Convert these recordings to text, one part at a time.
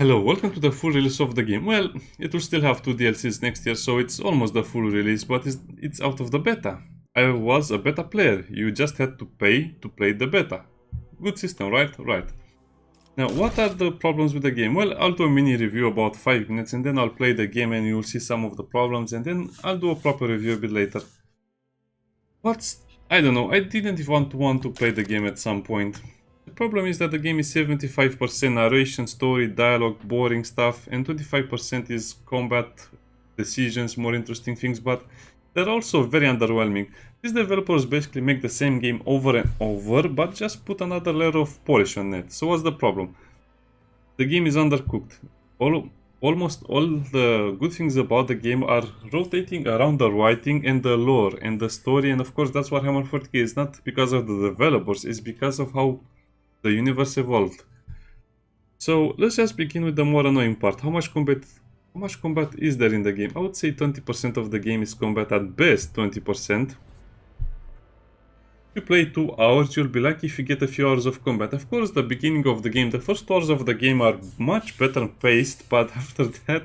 Hello, welcome to the full release of the game. Well, it will still have 2 DLCs next year, so it's almost the full release, but it's out of the beta. I was a beta player. You just had to pay to play the beta. Good system, right? Right. Now, what are the problems with the game? Well, I'll do a mini review about 5 minutes, and then I'll play the game and you'll see some of the problems, and then I'll do a proper review a bit later. I don't know, I didn't want to play the game at some point. The problem is that the game is 75% narration, story, dialogue, boring stuff, and 25% is combat, decisions, more interesting things, but they're also very underwhelming. These developers basically make the same game over and over, but just put another layer of polish on it. So what's the problem? The game is undercooked. Almost all the good things about the game are rotating around the writing and the lore and the story, and of course that's Warhammer 40k is not because of the developers, it's because of how the universe evolved. So let's just begin with the more annoying part. How much combat is there in the game? I would say 20% of the game is combat, at best 20%. If you play 2 hours, you'll be lucky if you get a few hours of combat. Of course, the beginning of the game, the first hours of the game are much better paced, but after that,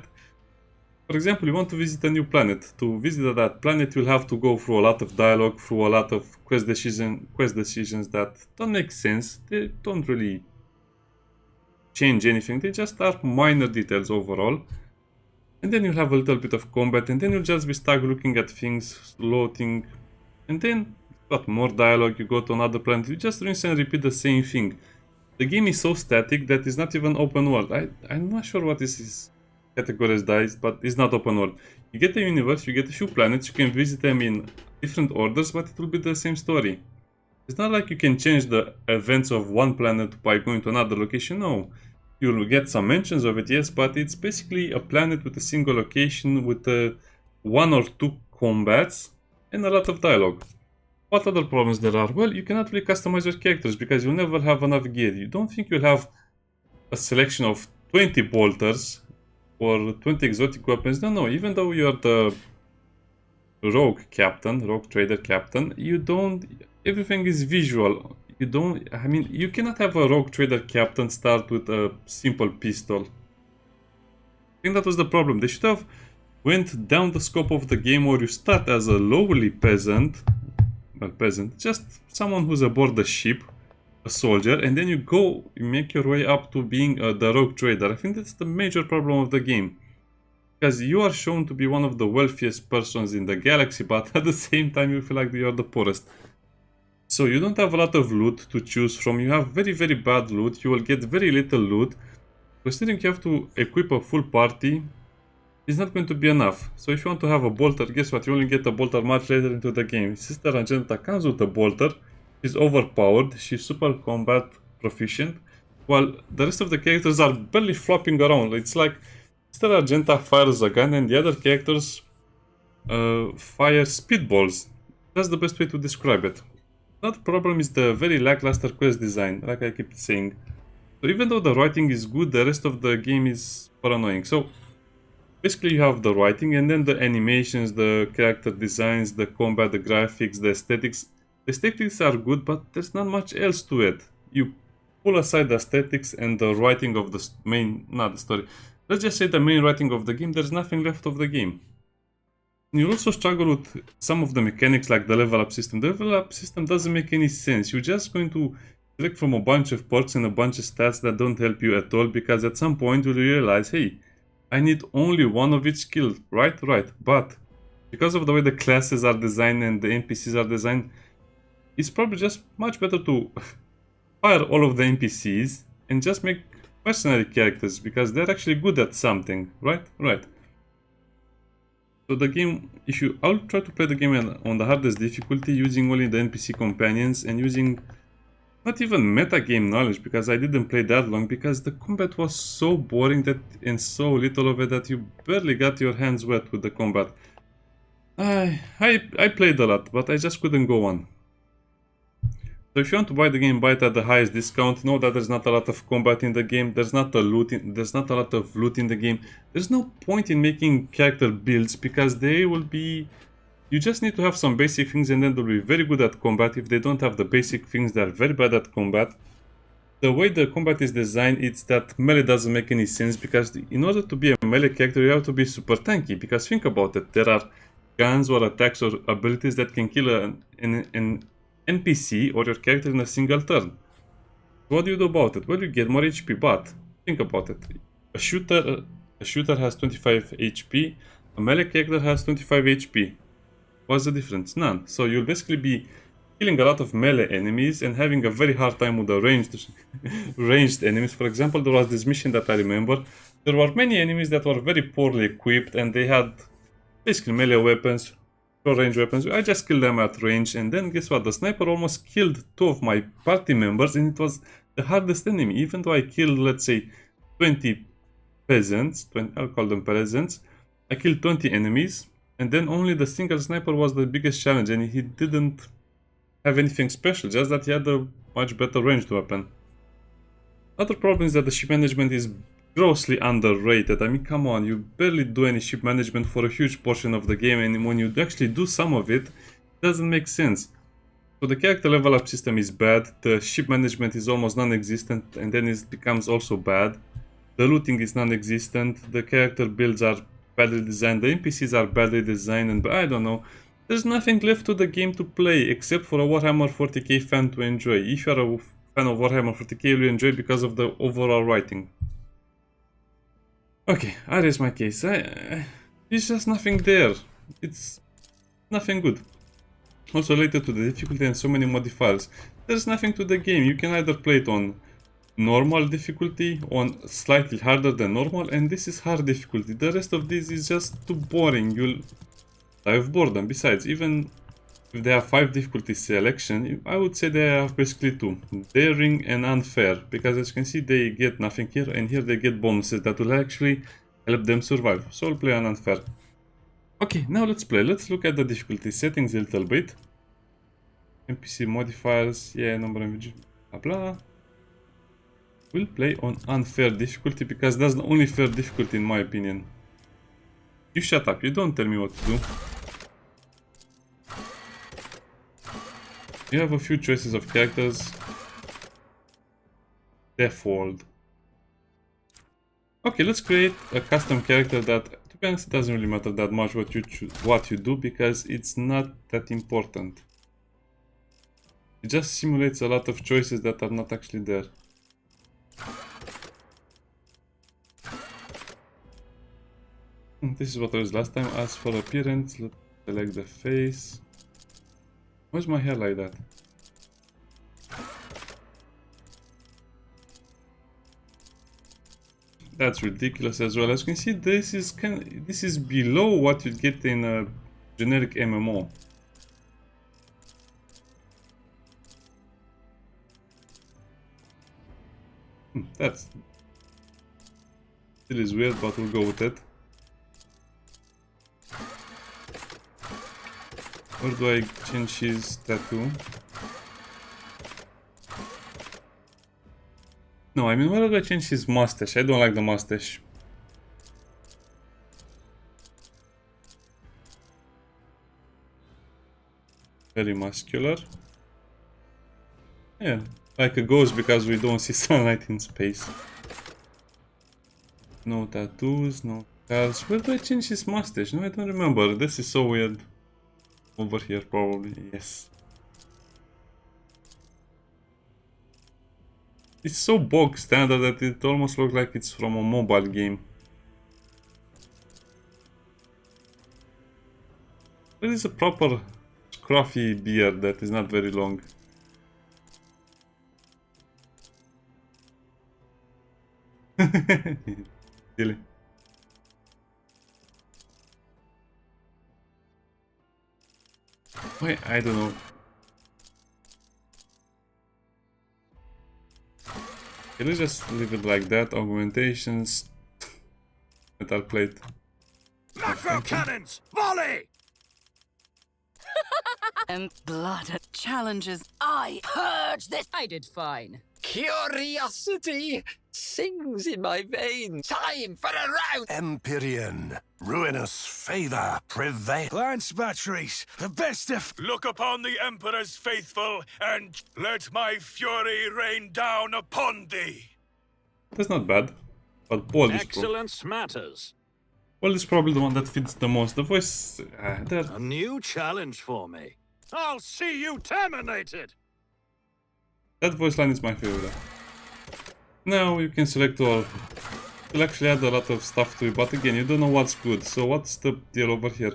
for example, you want to visit a new planet. To visit that planet, you'll have to go through a lot of dialogue, through a lot of quest decisions that don't make sense. They don't really change anything. They just are minor details overall. And then you'll have a little bit of combat, and then you'll just be stuck looking at things, loading, and then you've got more dialogue, you go to another planet, you just rinse and repeat the same thing. The game is so static that it's not even open world. I'm not sure what this is categorized, but it's not open world. You get a universe, you get a few planets, you can visit them in different orders, but it will be the same story. It's not like you can change the events of one planet by going to another location, no. You'll get some mentions of it, yes, but it's basically a planet with a single location with 1 or 2 combats and a lot of dialogue. What other problems there are? Well, you cannot really customize your characters because you'll never have enough gear. You don't think you'll have a selection of 20 bolters or 20 exotic weapons. No, even though you're the rogue trader captain, you don't, everything is visual. You cannot have a rogue trader captain start with a simple pistol. I think that was the problem. They should have went down the scope of the game where you start as a lowly peasant, just someone who's aboard the ship, a soldier, and then you make your way up to being the rogue trader. I think that's the major problem of the game. Because you are shown to be one of the wealthiest persons in the galaxy, but at the same time you feel like you are the poorest. So you don't have a lot of loot to choose from, you have very bad loot, you will get very little loot. Considering you have to equip a full party, it's not going to be enough. So if you want to have a bolter, guess what, you only get a bolter much later into the game. Sister Argenta comes with a bolter, she's overpowered, she's super combat proficient, while the rest of the characters are barely flopping around. It's like Sister Argenta fires a gun and the other characters fire speedballs. That's the best way to describe it. Another problem is the very lackluster quest design, like I keep saying. So even though the writing is good, the rest of the game is super annoying. So basically you have the writing and then the animations, the character designs, the combat, the graphics, the aesthetics. The aesthetics are good, but there's not much else to it. You pull aside the aesthetics and the writing of the let's just say the main writing of the game, there's nothing left of the game. You also struggle with some of the mechanics like the level up system. The level up system doesn't make any sense. You're just going to select from a bunch of perks and a bunch of stats that don't help you at all, because at some point you'll realize, hey, I need only one of each skill, right? But because of the way the classes are designed and the NPCs are designed, it's probably just much better to fire all of the NPCs and just make mercenary characters, because they're actually good at something, right? So the game, I'll try to play the game on the hardest difficulty, using only the NPC companions and using not even meta game knowledge, because I didn't play that long, because the combat was so boring and so little of it that you barely got your hands wet with the combat. I played a lot, but I just couldn't go on. So if you want to buy the game, buy it at the highest discount. Know that there's not a lot of combat in the game, there's not a lot of loot in the game. There's no point in making character builds, because they will be... You just need to have some basic things and then they'll be very good at combat. If they don't have the basic things, they're very bad at combat. the way the combat is designed, it's that melee doesn't make any sense, because in order to be a melee character, you have to be super tanky. Because think about it, there are guns or attacks or abilities that can kill an NPC or your character in a single turn. What do you do about it? Well, you get more HP, but think about it. A shooter has 25 HP, a melee character has 25 HP. What's the difference? None. So you'll basically be killing a lot of melee enemies and having a very hard time with the ranged enemies. For example, there was this mission that I remember. There were many enemies that were very poorly equipped and they had basically melee weapons, short range weapons. I just killed them at range, and then guess what? The sniper almost killed 2 of my party members, and it was the hardest enemy. Even though I killed, let's say, 20 peasants, I'll call them peasants, I killed 20 enemies, and then only the single sniper was the biggest challenge, and he didn't have anything special, just that he had a much better ranged weapon. Other problem is that the ship management is grossly underrated. I mean, come on, you barely do any ship management for a huge portion of the game, and when you actually do some of it, it doesn't make sense. So the character level up system is bad, the ship management is almost non-existent, and then it becomes also bad. The looting is non-existent, the character builds are badly designed, the NPCs are badly designed, and I don't know. There's nothing left to the game to play except for a Warhammer 40k fan to enjoy. If you're a fan of Warhammer 40k, you'll enjoy because of the overall writing. Okay, I raise my case. There's just nothing there. It's nothing good. Also related to the difficulty and so many modifiers. There's nothing to the game. You can either play it on normal difficulty, on slightly harder than normal, and this is hard difficulty. The rest of this is just too boring. You'll die of boredom. Besides, even if they have 5 difficulty selection, I would say they have basically 2. Daring and unfair, because as you can see they get nothing here, and here they get bonuses that will actually help them survive. So I'll play on unfair. Okay, now let's play. Let's look at the difficulty settings a little bit. NPC modifiers, yeah, number of blah blah. We'll play on unfair difficulty because that's the only fair difficulty in my opinion. You shut up, you don't tell me what to do. You have a few choices of characters. Default. Okay, let's create a custom character that, to be honest, it doesn't really matter that much what you do because it's not that important. It just simulates a lot of choices that are not actually there. This is what I was last time. As for appearance, let's select the face. Why's my hair like that? That's ridiculous as well. As you can see, this is below what you'd get in a generic MMO. That's still is weird, but we'll go with it. Where do I change his tattoo? No, I mean, where do I change his mustache? I don't like the mustache. Very muscular. Yeah, like a ghost because we don't see sunlight in space. No tattoos, no cars. Where do I change his mustache? No, I don't remember. This is so weird. Over here, probably, yes. It's so bog standard that it almost looks like it's from a mobile game. There is a proper scruffy beard that is not very long. Silly. Wait, I don't know. Can we just leave it like that? Augmentations. Metal plate. Macro cannons! Volley! And blood challenges. I purge this. I did fine. Curiosity! sings in my veins. Time for a round! Empyrean, ruinous favor prevail. Lance batteries, the best of. Look upon the Emperor's faithful, and let my fury rain down upon thee. That's not bad. But Paul is, Excellence matters. Paul is probably the one that fits the most. The voice... A new challenge for me. I'll see you terminated. that voice line is my favorite. Now you can select all. You'll actually add a lot of stuff to it, but again, you don't know what's good. So what's the deal over here?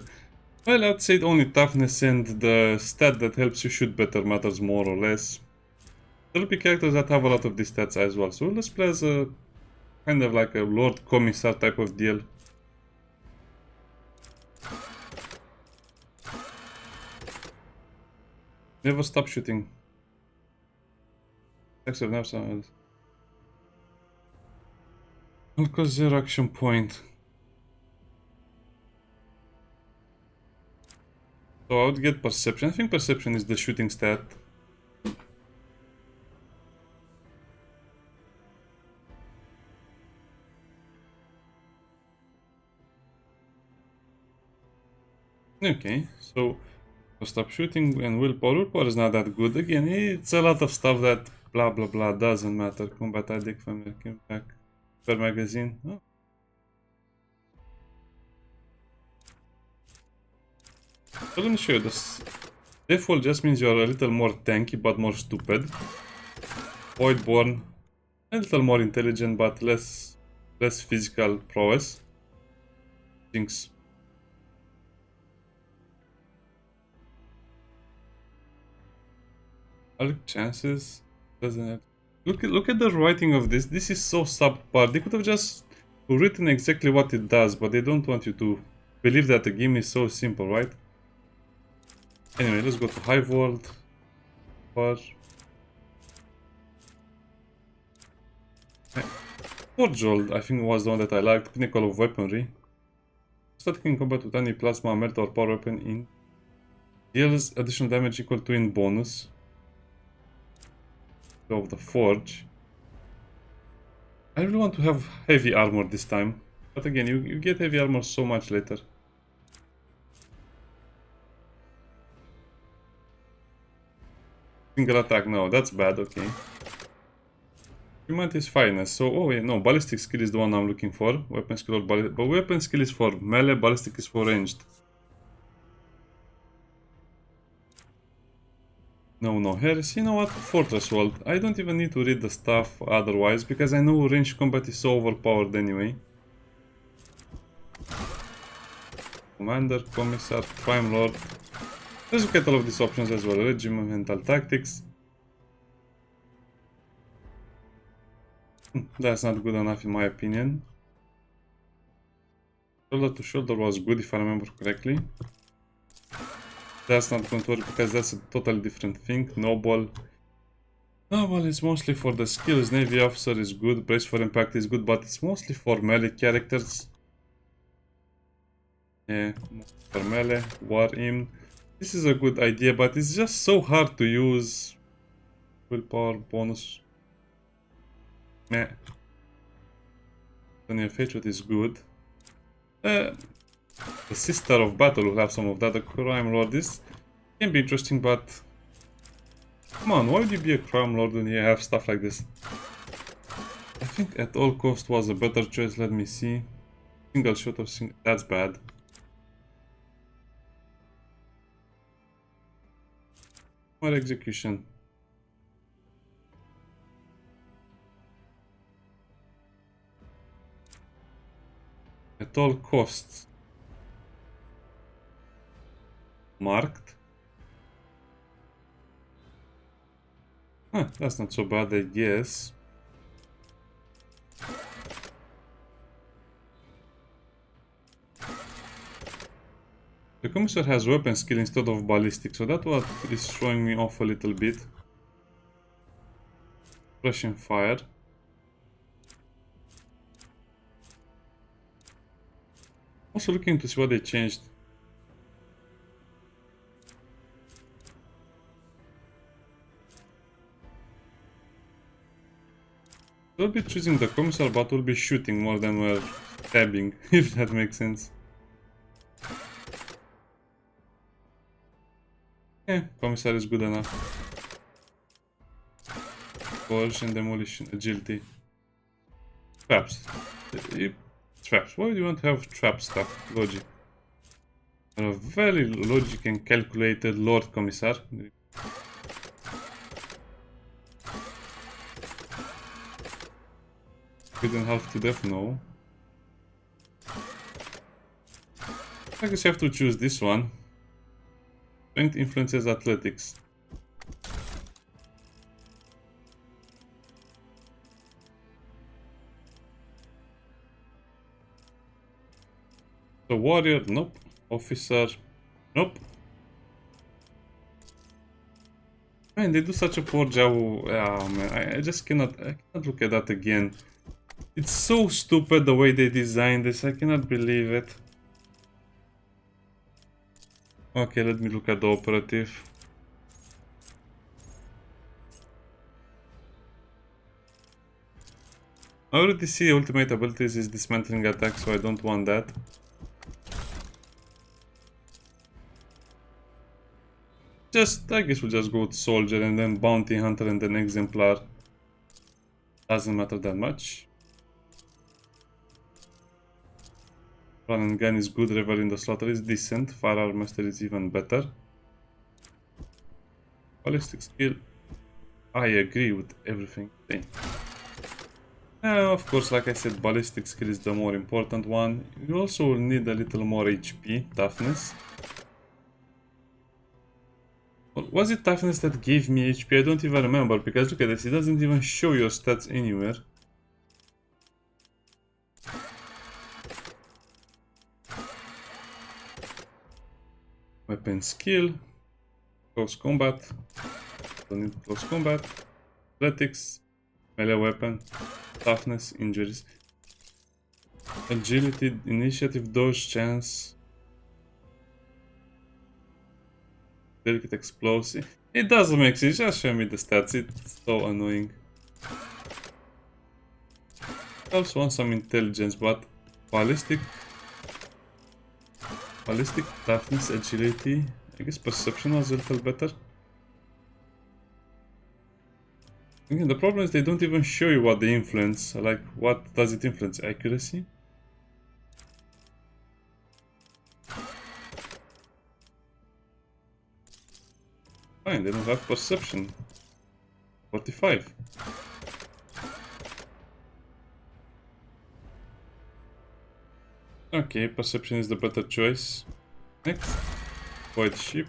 Well, I'd say only toughness and the stat that helps you shoot better matters more or less. There'll be characters that have a lot of these stats as well. So let's play as a kind of like a Lord Commissar type of deal. Never stop shooting. Except now some else. Will cost 0 action point. So I would get perception. I think perception is the shooting stat. Okay, so stop shooting and willpower. Willpower is not that good. Again, it's a lot of stuff that blah blah blah doesn't matter. Combat addict, family back per magazine. Oh. So let me show you this. Default just means you're a little more tanky but more stupid. Voidborn, a little more intelligent but less physical prowess. Things. Chances doesn't have... Look at the writing of this. This is so subpar. They could have just written exactly what it does, but they don't want you to believe that the game is so simple, right? Anyway, let's go to High World. Forgeold, I think, was the one that I liked. Pinnacle of Weaponry. Static in combat with any plasma, melt, or power weapon in. Deals additional damage equal to in bonus. Of the Forge. I really want to have heavy armor this time. But again, you get heavy armor so much later. Single attack, no, that's bad, okay. Humanity's finest, so, oh wait, no, ballistic skill is the one I'm looking for. Weapon skill or ballistic, but weapon skill is for melee, ballistic is for ranged. No, heresy, you know what, Fortress World. I don't even need to read the stuff otherwise, because I know ranged combat is so overpowered anyway. Commander, Commissar, Crime Lord. Let's look at all of these options as well. Regimental Tactics. That's not good enough in my opinion. Shoulder to shoulder was good if I remember correctly. That's not going to work because that's a totally different thing. Noble is mostly for the skills. Navy Officer is good. Brace for Impact is good, but it's mostly for melee characters. Yeah, for melee. War Im. This is a good idea, but it's just so hard to use. Willpower, bonus. Meh. Then your Hatred is good. The Sister of Battle will have some of that. The Crime Lord is can be interesting, but come on, why would you be a Crime Lord when you have stuff like this? I think at all cost was a better choice. Let me see. Single shot or single. That's bad. Or execution. At all costs. Marked. Huh, that's not so bad, I guess. The Commissar has weapon skill instead of ballistic, so that's what is throwing me off a little bit. Russian fire. Also looking to see what they changed. We'll be choosing the commissar, but we'll be shooting more than we're stabbing, if that makes sense. Yeah, commissar is good enough. Coercion, demolition, agility. Traps. Traps. Why do you want to have trap stuff? Logic. A very logic and calculated Lord Commissar. Within half to death, no. I guess you have to choose this one. Strength influences athletics. So warrior, nope. Officer, nope. Man, they do such a poor job. Oh man, I just cannot look at that again. It's so stupid the way they designed this. I cannot believe it. Okay, let me look at the operative. I already see ultimate abilities is dismantling attack, so I don't want that. I guess we'll just go with soldier and then bounty hunter and then exemplar. Doesn't matter that much. Run and gun is good, revel in the slaughter is decent, firearm master is even better. Ballistic skill, I agree with everything. Of course, like I said, ballistic skill is the more important one. You also will need a little more HP, toughness. Was it toughness that gave me HP? I don't even remember, because look at this, it doesn't even show your stats anywhere. Weapon skill, close combat, don't need close combat, athletics, melee weapon, toughness, injuries, agility, initiative, dodge, chance, delicate, explosive. It doesn't make sense, just show me the stats, it's so annoying. I also want some intelligence, but ballistic, toughness, agility, I guess perception was a little better. Again, the problem is they don't even show you what they influence, like what does it influence, accuracy? Fine, they don't have perception. 45. Okay, perception is the better choice. Next, void ship.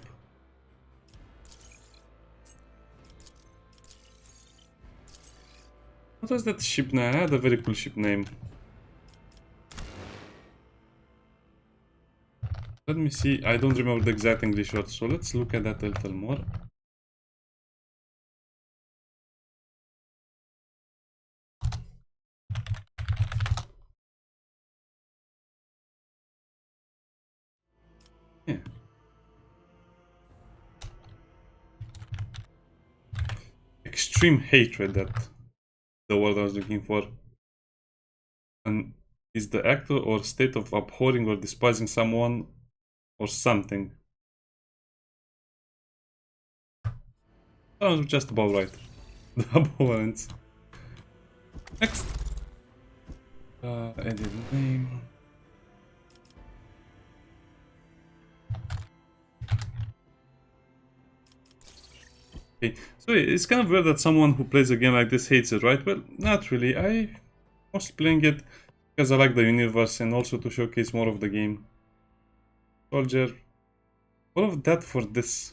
What was that ship name? I had a very cool ship name. Let me see, I don't remember the exact English word, so let's look at that a little more. Yeah. Extreme hatred, that the word I was looking for. And is the act or state of abhorring or despising someone or something. Sounds just about right. The abhorrence. Next. Edit name. Okay, so it's kind of weird that someone who plays a game like this hates it, right? Well, not really. I mostly playing it because I like the universe and also to showcase more of the game. Soldier. All of that for this.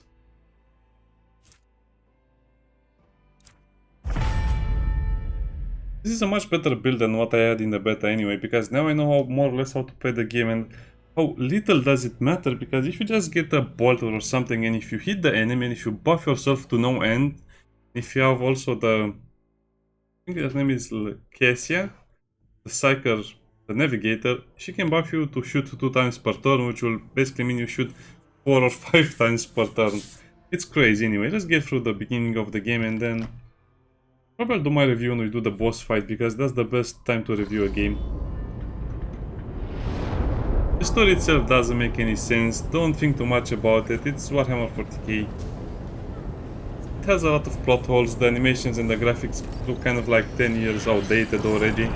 This is a much better build than what I had in the beta anyway, because now I know how, more or less how to play the game and how little does it matter, because if you just get a bolt or something and if you hit the enemy and if you buff yourself to no end, if you have also the, I think her name is Cassia, the Psyker, the Navigator, she can buff you to shoot 2 times per turn, which will basically mean you shoot 4 or 5 times per turn. It's crazy anyway. Let's get through the beginning of the game and then Probably I'll do my review when we do the boss fight, because that's the best time to review a game. The story itself doesn't make any sense, don't think too much about it, it's Warhammer 40k. It has a lot of plot holes, the animations and the graphics look kind of like 10 years outdated already.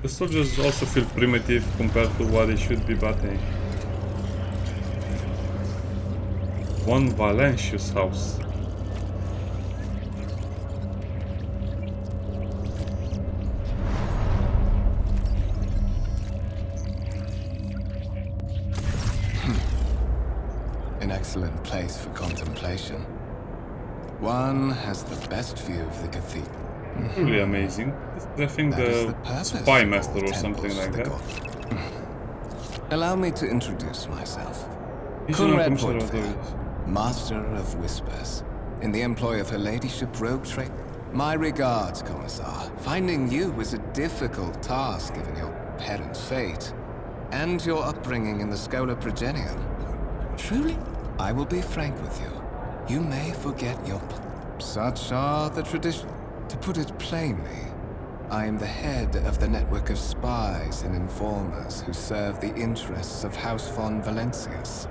The soldiers also feel primitive compared to what they should be, but hey. One Valentius house. An excellent place for contemplation. One has the best view of the cathedral. Truly amazing. I think the spy master or something like that. Allow me to introduce myself. Vision Conrad of Voidfair, Master of Whispers, in the employ of Her Ladyship Rogue Trade. My regards, Commissar. Finding you was a difficult task given your parents' fate and your upbringing in the Schola Progenium. Truly, I will be frank with you. You may forget your such are the traditions. To put it plainly, I am the head of the network of spies and informers who serve the interests of House von Valentius.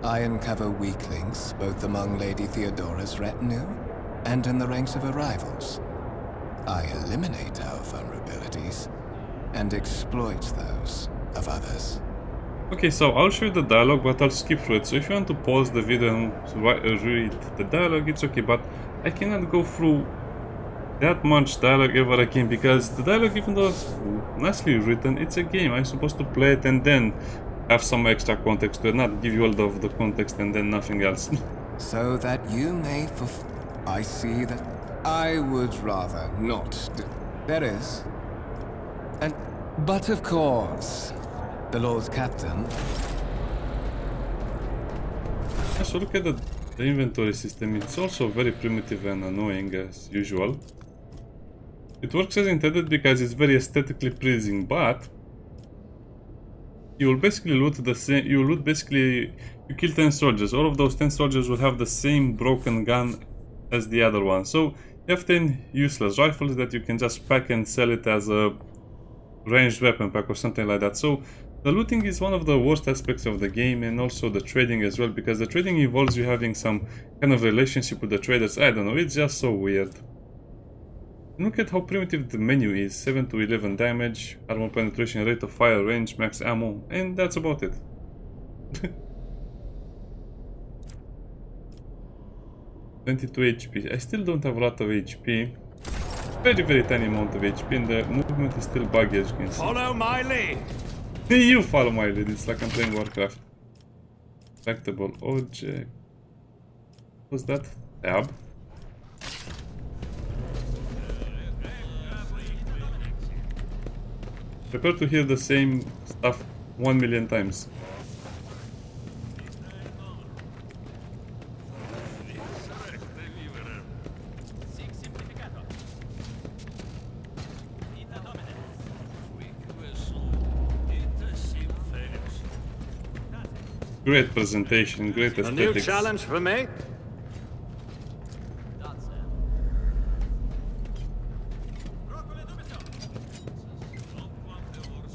I uncover weak links both among Lady Theodora's retinue and in the ranks of her rivals. I eliminate our vulnerabilities and exploit those of others. Okay, so I'll show you the dialogue, but I'll skip through it. So if you want to pause the video and read the dialogue, it's okay, but I cannot go through that much dialogue ever again, because the dialogue, even though it's nicely written, it's a game. I'm supposed to play it and then have some extra context to it, not give you all of the context and then nothing else. So that you may I see that I would rather not do. There is. But of course, the Lord's Captain. Yeah, so look at the inventory system. It's also very primitive and annoying as usual. It works as intended because it's very aesthetically pleasing, but you will basically loot the same. You kill 10 soldiers. All of those 10 soldiers will have the same broken gun as the other one. So you have 10 useless rifles that you can just pack and sell it as a ranged weapon pack or something like that. So the looting is one of the worst aspects of the game, and also the trading as well, because the trading involves you having some kind of relationship with the traders. I don't know, it's just so weird. Look at how primitive the menu is. 7 to 11 damage, armor penetration, rate of fire, range, max ammo, and that's about it. 22 HP. I still don't have a lot of HP. Very tiny amount of HP, and the movement is still buggy, as you can see. Follow my lead. You follow my lead, it's like I'm playing Warcraft. Collectible object. What's that? Tab. Prepare to hear the same stuff 1 million times. Great presentation, great A new aesthetics. challenge for me?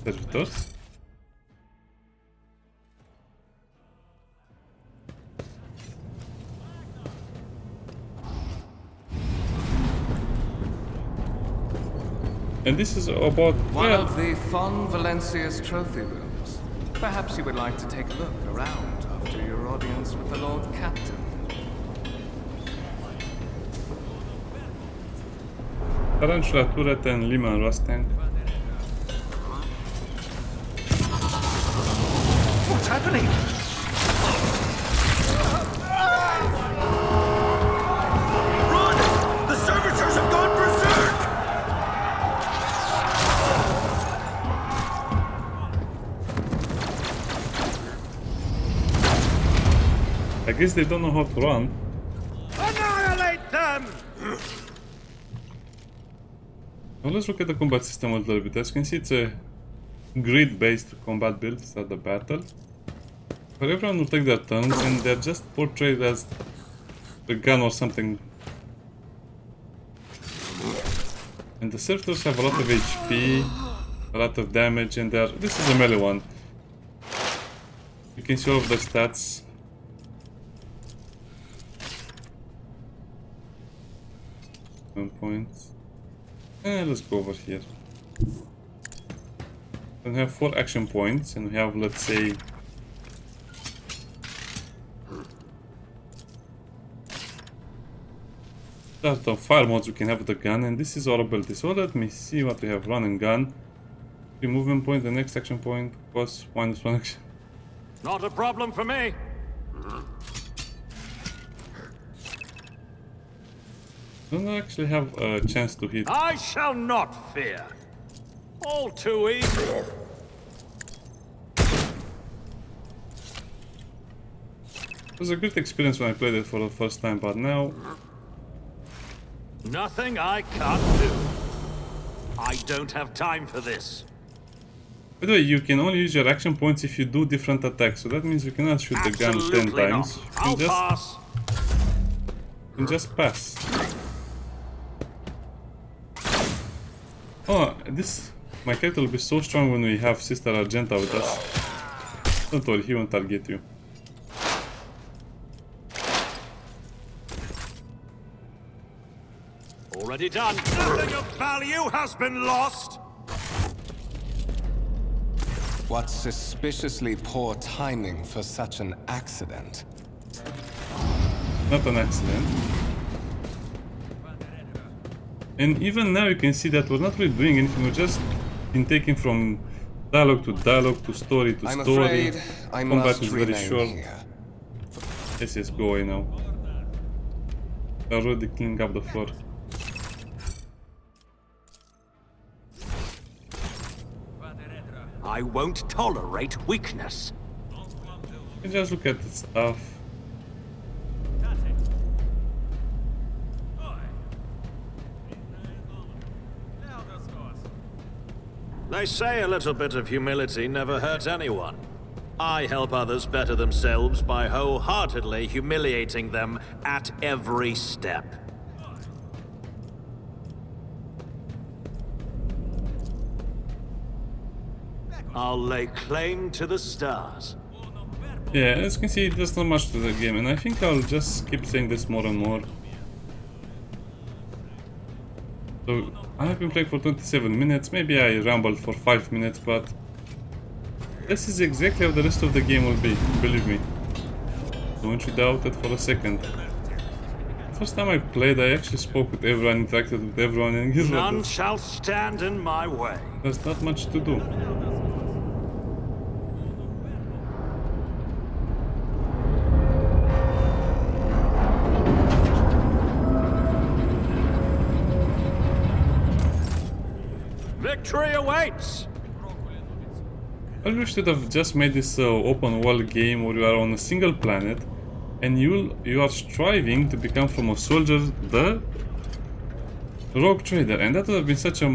Servitors. And this is about One of the Von Valentius trophy rooms. Perhaps you would like to take a look around after your audience with the Lord Captain. Tarantula turret and Lehman Rustang. What's happening? Run! The servitors have gone berserk! I guess they don't know how to run. Annihilate them! Now let's look at the combat system a little bit. As you can see, it's a grid-based combat build at the battle, where everyone will take their turns and they're just portrayed as a gun or something. And the servitors have a lot of HP, a lot of damage, and this is a melee one. You can see all of the stats. Points. Let's go over here. We have 4 action points, and we have, let's say, start of fire modes. We can have the gun, and this is our ability. So let me see what we have. Run and gun. 3 movement point. The next action point costs -1 action. Not a problem for me. Don't actually have a chance to hit. I shall not fear. All too easy. It was a great experience when I played it for the first time, but now Nothing I can't do. I don't have time for this. by the way, you can only use your action points if you do different attacks, so that means you cannot shoot the gun 10 Absolutely times. not. I'll pass. You can just pass. Oh, my character will be so strong when we have Sister Argenta with us. Don't worry, he won't target you. Already done. Nothing of value has been lost. What suspiciously poor timing for such an accident. Not an accident. And even now you can see that we're not really doing anything, we're just been taking from dialogue to story to I'm story. afraid I Combat must is very remain short. here. Yes, go away now. They're already cleaning up the floor. I won't tolerate weakness. You just look at the stuff. They say a little bit of humility never hurts anyone. I help others better themselves by wholeheartedly humiliating them at every step. I'll lay claim to the stars. Yeah, as you can see, there's not much to the game, and I think I'll just keep saying this more and more. So, I have been playing for 27 minutes, maybe I rambled for 5 minutes, but this is exactly how the rest of the game will be, believe me. Don't you doubt it for a second. First time I played, I actually spoke with everyone, interacted with everyone, and guess None what? shall stand in my way. There's not much to do. Victory awaits! I wish should have just made this open world game where you are on a single planet and you are striving to become from a soldier the rogue trader, and that would have been such a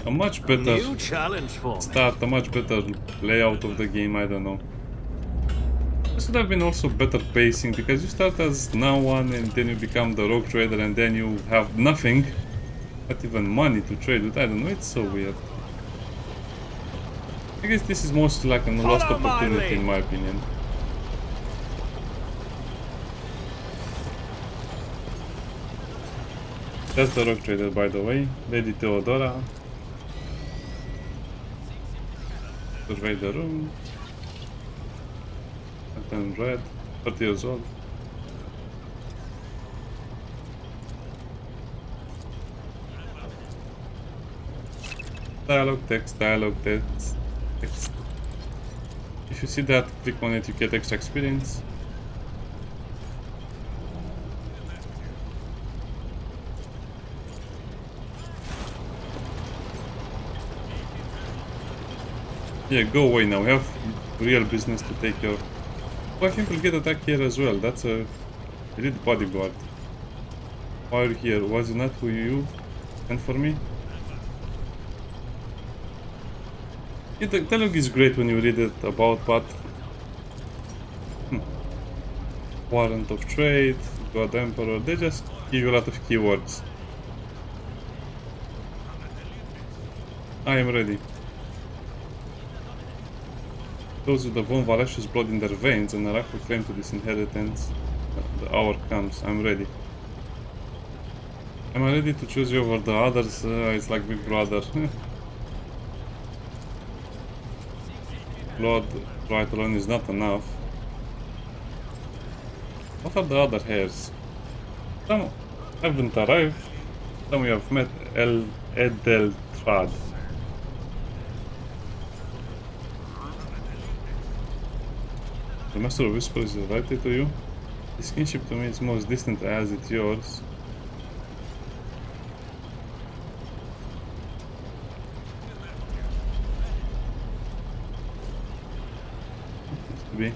much better New challenge for me. start, a much better layout of the game. I don't know. This would have been also better pacing, because you start as no one and then you become the rogue trader and then you have nothing, not even money to trade with. I don't know, it's so weird. I guess this is mostly like a lost Follow my opportunity in lead. my opinion. That's the rogue trader, by the way, Lady Theodora. Survey the room. Captain Red, 30 years old. Dialogue, text, text. If you see that, click on it, you get extra experience. Yeah, go away now, we have real business to take care of. Oh, I think we'll get attacked here as well, that's a elite bodyguard. Why are you here? Was it not who you sent for me? The dialogue is great when you read it about, but warrant of trade, God Emperor, they just give you a lot of keywords. I am ready. Those with the Von Valeshius blood in their veins and a rightful claim to this inheritance. The hour comes. I'm ready. Am I ready to choose you over the others? It's like Big Brother. Blood right alone is not enough. What are the other hairs? Some haven't arrived. Some we have met Edeltrad. The Master of Whispers is related to you. His kinship to me is most distant as it's yours. Be.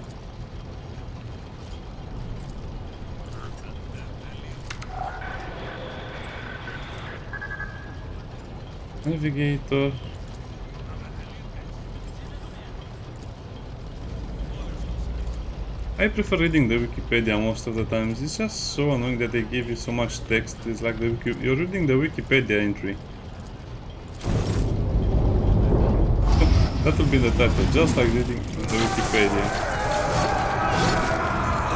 Navigator. I prefer reading the Wikipedia most of the times. It's just so annoying that they give you so much text. It's like you're reading the Wikipedia entry. That will be the title, just like reading the Wikipedia.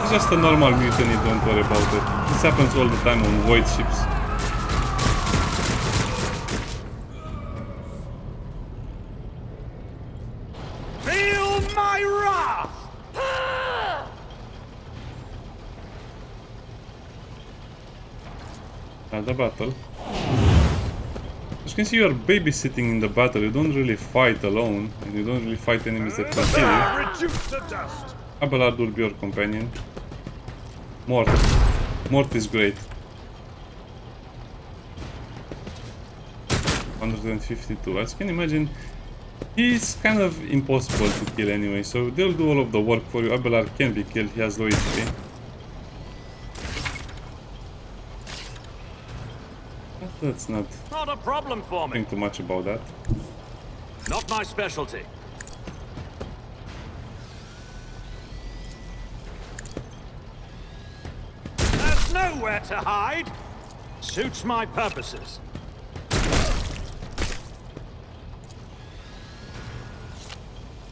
It's just a normal mutiny, don't worry about it. This happens all the time on void ships. Feel my wrath! The battle. As you can see, you are babysitting in the battle. You don't really fight alone, and you don't really fight enemies that can kill you. Reduced to dust. Abelard will be your companion. Mort. Mort is great. 152. As you can imagine, he's kind of impossible to kill anyway, so they'll do all of the work for you. Abelard can be killed, he has low HP. But that's not Not a problem for me. think too much about that. Not my specialty. There's nowhere to hide. Suits my purposes.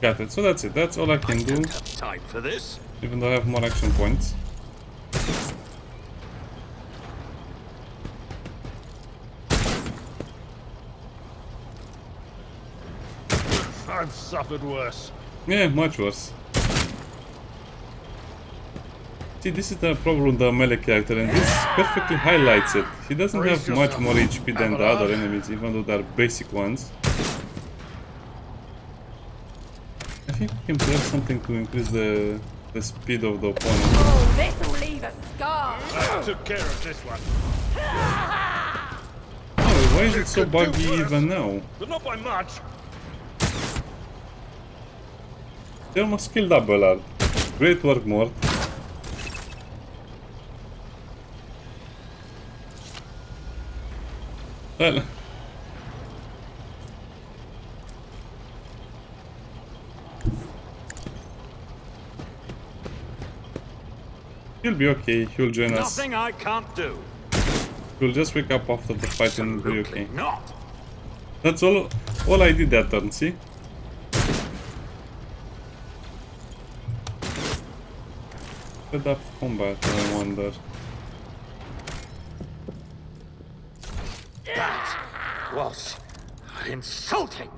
Got it, so that's it. That's all I can do, Don't have time for this. even though I have more action points. I've suffered worse. Yeah, much worse. See, this is the problem with the melee character, and this perfectly highlights it. He doesn't have much more HP than the other enemies, even though they're basic ones. I think we can press something to increase the speed of the opponent. Oh, this'll leave a scar. I took care of this one, Oh, why is it so buggy even now? but not by much. They almost killed Abelard. Great work, Mort. Well, he'll be okay. He'll join us. Nothing I can't do. He'll just wake up after the fight and be okay. Absolutely not. That's all I did that turn, see? Set up combat, I wonder. That was insulting.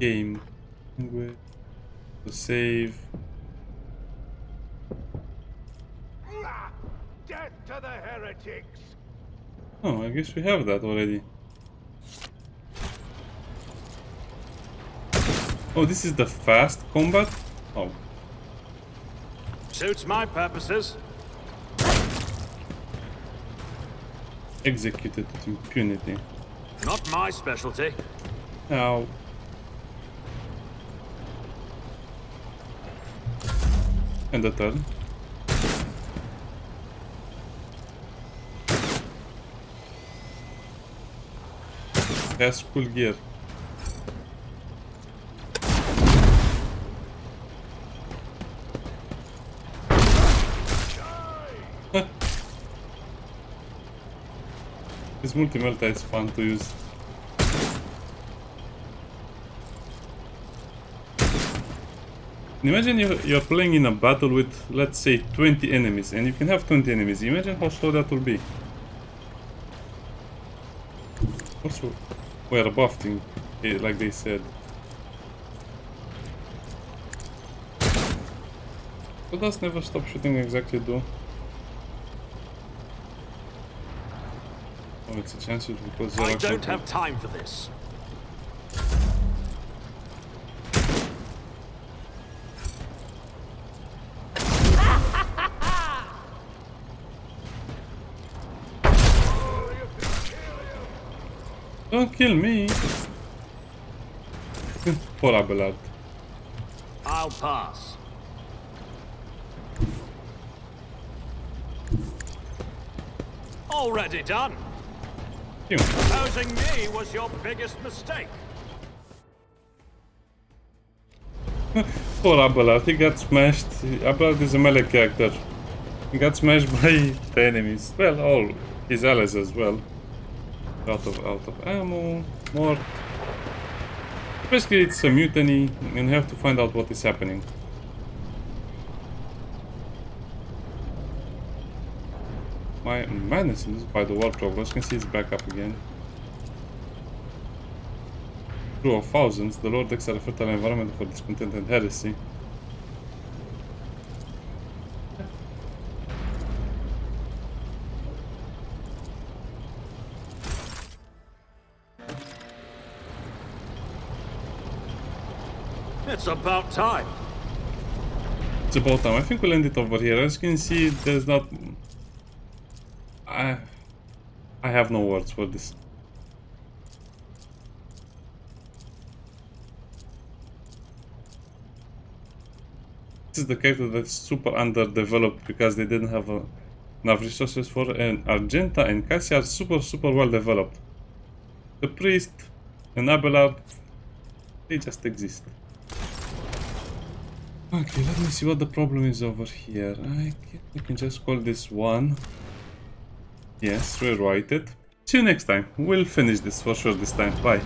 Game. To save. Death to the heretics. Oh, I guess we have that already. Oh, this is the fast combat? Oh. Suits my purposes. Executed with impunity. Not my specialty. Ow. And the turn. Has cool gear. This multi-melta is fun to use. Imagine you're playing in a battle with, let's say, 20 enemies, and you can have 20 enemies. Imagine how slow that will be. Also, we're buffing, like they said. What does never stop shooting exactly do? Oh, it's a chance because I don't have time for this. Don't kill me! Poor Abelard. I'll pass. Already done. Phew. Opposing me was your biggest mistake. Poor Abelard, he got smashed. Abelard is a melee character. He got smashed by the enemies. Well, all his allies as well. Out of ammo, more. Basically, it's a mutiny, and you have to find out what is happening. My madness is by the war progress. You can see it's back up again. Crew of thousands, the Lord decks are a fertile environment for discontent and heresy. It's about time. It's about time. I think we'll end it over here. As you can see, there's not... I have no words for this. This is the character that's super underdeveloped because they didn't have enough resources for, and Argenta and Cassia are super well developed. The priest and Abelard, they just exist. Okay, let me see what the problem is over here. I can just call this one. Yes, rewrite it. See you next time. We'll finish this for sure this time. Bye.